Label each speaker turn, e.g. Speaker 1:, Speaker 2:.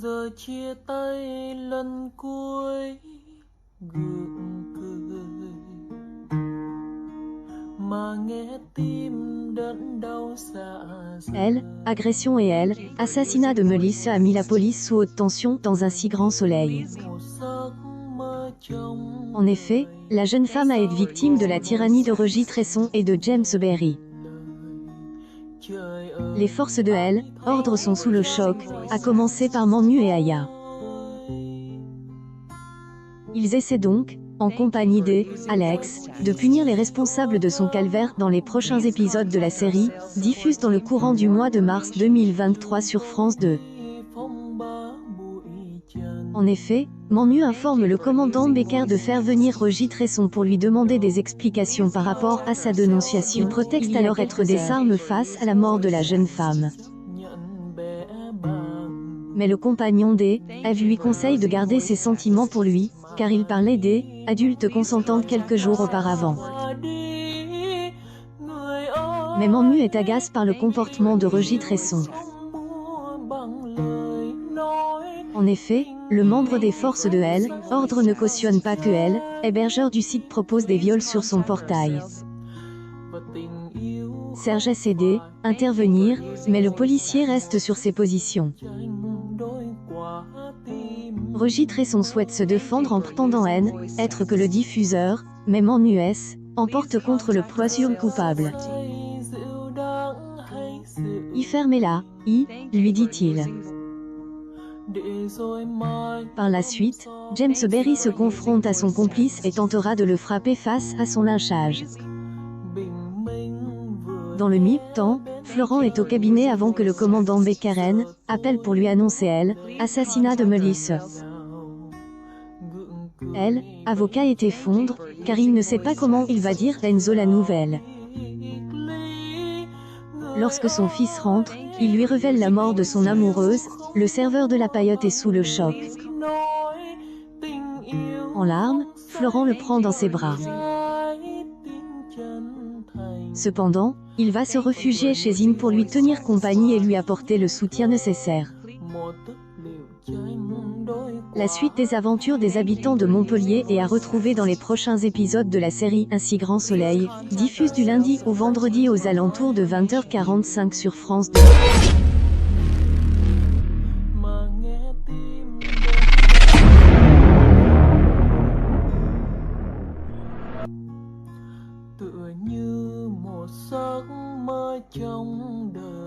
Speaker 1: Giờ chia tay lần cuối gượng cười mà nghe tim đớn đau dạ dày.
Speaker 2: Elle, agression et elle, assassinat de Melissa a mis la police sous haute tension dans un si grand soleil.
Speaker 1: Một giấc mơ trong
Speaker 2: En effet, la jeune femme a été victime de la tyrannie de Roger Tresson et de James Berry.
Speaker 1: trời ơi.
Speaker 2: Les forces de Elle, ordre sont sous le choc, à commencer par Manu et Aya. Ils essaient donc, en compagnie d'Alex, de punir les responsables de son calvaire dans les prochains épisodes de la série, diffuse dans le courant du mois de mars 2023 sur France 2. En effet, Manu informe le commandant Becker de faire venir Roger Tresson pour lui demander des explications par rapport à sa dénonciation. Il prétexte alors être des armes face à la mort de la jeune femme. Mais le compagnon d'Eve lui conseille de garder ses sentiments pour lui, car il parlait d'adultes consentantes quelques jours auparavant. Mais Manu est agace par le comportement de Roger Tresson. En effet, le membre des forces de Elle, ordre ne cautionne pas que Elle, hébergeur du site, propose des viols sur son portail. Serge essaie d'intervenir, mais le policier reste sur ses positions. Roger Tresson souhaite se défendre en prétendant être que le diffuseur, mais Manu emporte contre le présomption coupable. Y fermez-la, lui dit-il. Par la suite, James Berry se confronte à son complice et tentera de le frapper face à son lynchage. Dans le mi-temps, Florent est au cabinet avant que le commandant Becker appelle pour lui annoncer l'assassinat de Melissa. Elle, avocat, est effondre, car il ne sait pas comment il va dire à Enzo la nouvelle. Lorsque son fils rentre, il lui révèle la mort de son amoureuse, le serveur de la paillote est sous le choc. En larmes, Florent le prend dans ses bras. Cependant, il va se réfugier chez Zim pour lui tenir compagnie et lui apporter le soutien nécessaire. La suite des aventures des habitants de Montpellier est à retrouver dans les prochains épisodes de la série Un si grand soleil, diffuse du lundi au vendredi aux alentours de 20h45 sur France 2.
Speaker 1: Tựa như một giấc mơ trong đời.